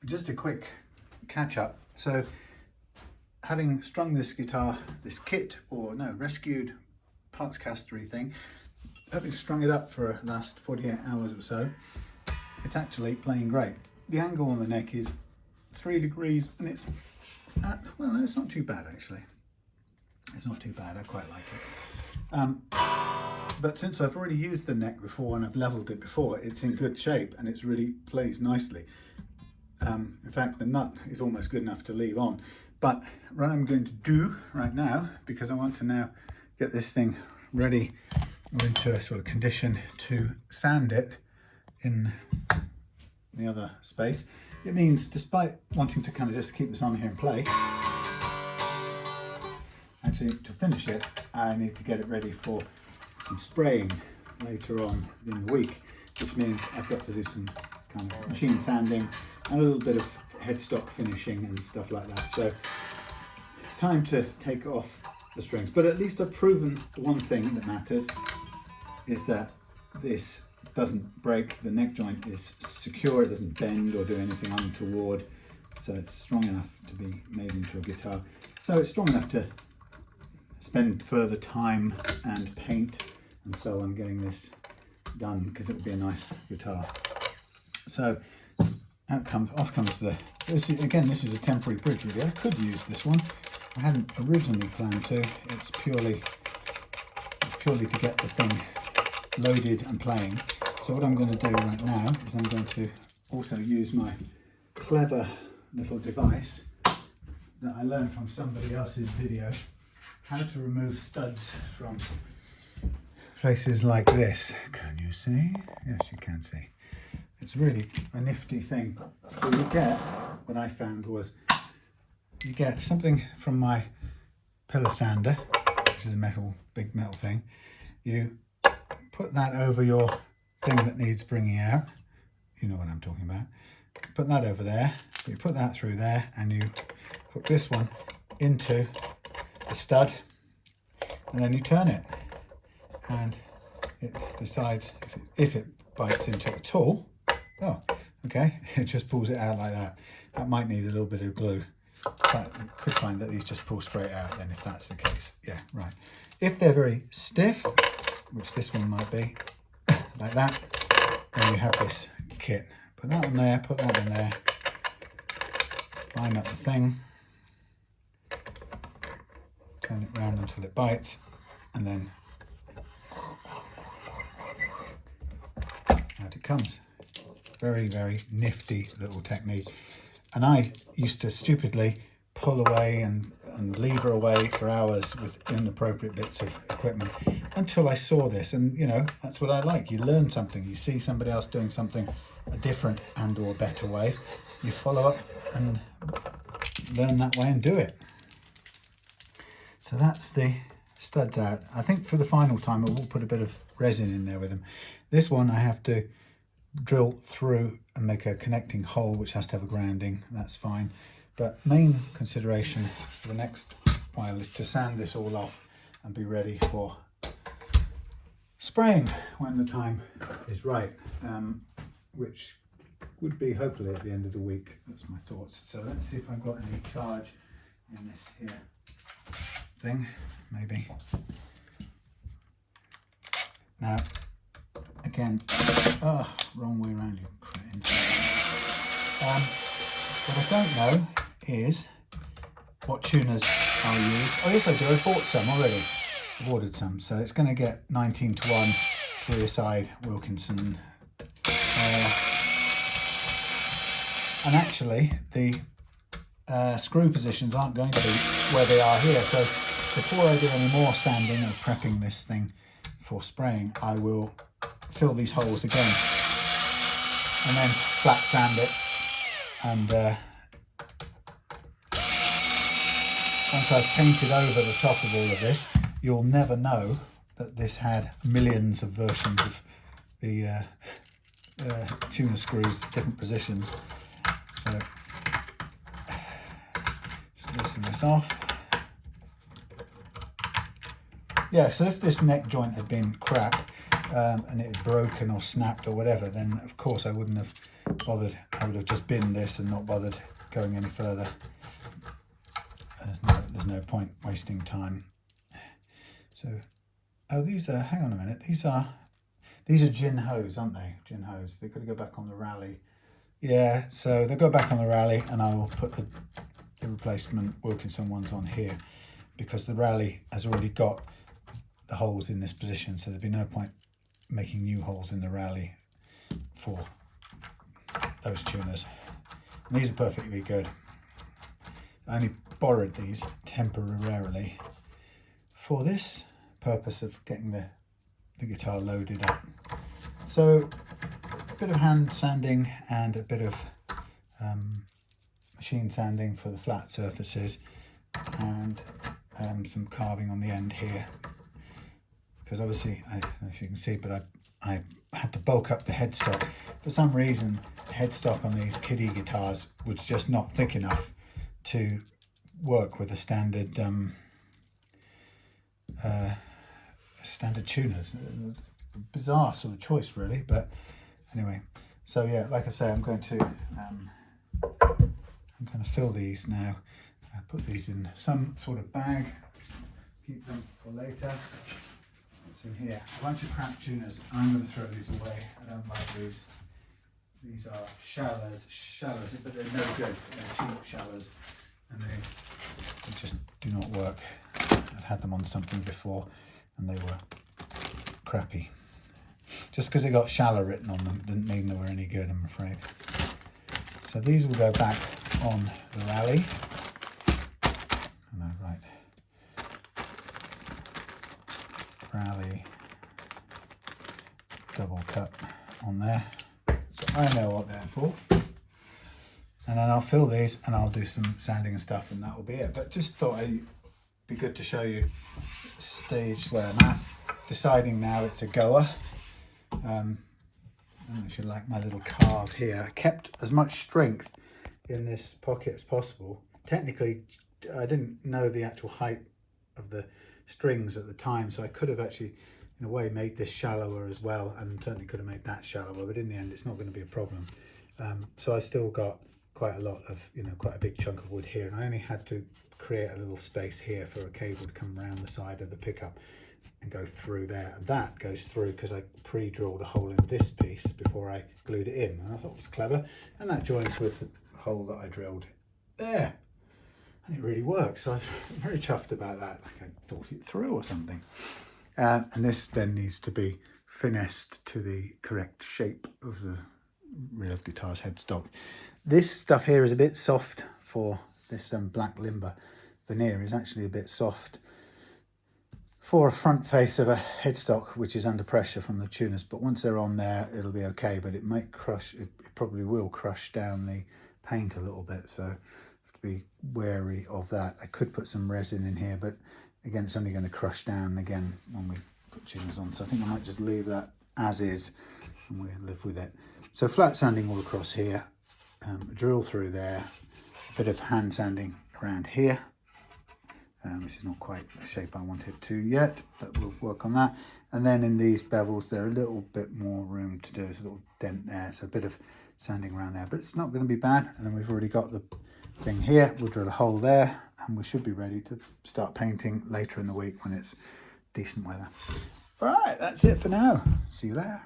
just a quick catch up. So having strung this guitar, this kit, or no, rescued Partscaster thing, having strung it up for the last 48 hours or so, it's actually playing great. The angle on the neck is 3 degrees and it's well, it's not too bad actually. It's not too bad, I quite like it. But since I've already used the neck before and I've leveled it before, it's in good shape and it's really plays nicely. In fact, the nut is almost good enough to leave on. But what I'm going to do right now, because I want to now get this thing ready or into a sort of condition to sand it in the other space, it means, despite wanting to kind of just keep this on here and play, actually to finish it, I need to get it ready for some spraying later on in the week, which means I've got to do some kind of machine sanding and a little bit of headstock finishing and stuff like that. So time to take off the strings, but at least I've proven the one thing that matters is that this doesn't break. The neck joint is secure, it doesn't bend or do anything untoward, so it's strong enough to be made into a guitar. So it's strong enough to spend further time and paint and so on getting this done, because it would be a nice guitar. So off comes this is a temporary bridge really. I could use this one. I hadn't originally planned to. It's purely to get the thing loaded and playing. So what I'm going to do right now is I'm going to also use my clever little device that I learned from somebody else's video, how to remove studs from places like this. Can you see? Yes, you can see. It's really a nifty thing. So you get, what I found was, you get something from my pillar sander, which is a big metal thing. You put that over your thing that needs bringing out. You know what I'm talking about. Put that over there. You put that through there and you hook this one into the stud and then you turn it and it decides if it bites into it at all. Oh, okay, it just pulls it out like that. That might need a little bit of glue. But you could find that these just pull straight out then if that's the case. Yeah, right. If they're very stiff, which this one might be, like that, then you have this kit. Put that in there, put that in there, line up the thing, turn it round until it bites, and then out it comes. Very, very nifty little technique. And I used to stupidly pull away and lever away for hours with inappropriate bits of equipment until I saw this. And you know, that's what I like. You learn something. You see somebody else doing something a different and or better way. You follow up and learn that way and do it. So that's the studs out. I think for the final time I will put a bit of resin in there with them. This one I have to drill through and make a connecting hole which has to have a grounding. That's fine, but main consideration for the next while is to sand this all off and be ready for spraying when the time is right, which would be hopefully at the end of the week. That's my thoughts. So let's see if I've got any charge in this here thing, maybe. Now again, wrong way around, you cretins. What I don't know is what tuners I'll use. Oh yes I do, I bought some already. I've ordered some, so it's going to get 19 to 1, 3-a-side Wilkinson. And actually the screw positions aren't going to be where they are here, so before I do any more sanding or prepping this thing for spraying, I will fill these holes again and then flat sand it, and once I've painted over the top of all of this, you'll never know that this had millions of versions of the tuner screws, different positions. So just loosen this off. Yeah, so if this neck joint had been crap and it had broken or snapped or whatever, then of course I wouldn't have bothered I would have just binned this and not bothered going any further. There's no point wasting time. So, oh, these are, hang on a minute, these are gin hose, aren't they? Gin hose. They've got to go back on the rally. Yeah, so they'll go back on the rally, and I will put the replacement Wilkinson ones on here, because the rally has already got the holes in this position, so there'd be no point making new holes in the rally for those tuners. And these are perfectly good. I only borrowed these temporarily for this purpose of getting the guitar loaded up. So a bit of hand sanding and a bit of machine sanding for the flat surfaces, and some carving on the end here, because obviously, I don't know if you can see, but I had to bulk up the headstock. For some reason, the headstock on these kiddie guitars was just not thick enough to work with a standard standard tuners. Bizarre sort of choice, really, but anyway. So yeah, like I say, I'm going to fill these now. Put these in some sort of bag, keep them for later. What's in here? A bunch of crap tuners. I'm going to throw these away. I don't like these. These are shallers, but they're no good. They're cheap shallers, and they just do not work. I've had them on something before, and they were crappy. Just because they got shallow written on them didn't mean they were any good, I'm afraid. So these will go back on the rally. Right. Rally double cut on there. So I know what they're for. And then I'll fill these and I'll do some sanding and stuff, and that will be it. But just thought it'd be good to show you the stage where I'm at. Deciding now it's a goer. I don't know if you like my little carve here. I kept as much strength in this pocket as possible. Technically, I didn't know the actual height of the strings at the time, so I could have actually, in a way, made this shallower as well, and certainly could have made that shallower, but in the end, it's not going to be a problem. So I still got quite a lot of, quite a big chunk of wood here, and I only had to create a little space here for a cable to come around the side of the pickup and go through there, and that goes through because I pre-drilled a hole in this piece before I glued it in, and I thought it was clever, and that joins with the hole that I drilled there, and it really works. So I'm very chuffed about that, like I thought it through or something. And this then needs to be finessed to the correct shape of the real guitar's headstock. This stuff here is a bit soft for this black limber veneer, is actually a bit soft for a front face of a headstock which is under pressure from the tuners, but once they're on there it'll be okay, but it might crush, it probably will crush down the paint a little bit, so have to be wary of that. I could put some resin in here, but again it's only going to crush down again when we put tuners on, so I think I might just leave that as is and we'll live with it. So flat sanding all across here, a drill through there, a bit of hand sanding around here. This is not quite the shape I want it to yet, but we'll work on that. And then in these bevels, there are a little bit more room to do. There's a little dent there, so a bit of sanding around there, but it's not going to be bad. And then we've already got the thing here. We'll drill a hole there, and we should be ready to start painting later in the week when it's decent weather. All right, that's it for now. See you later.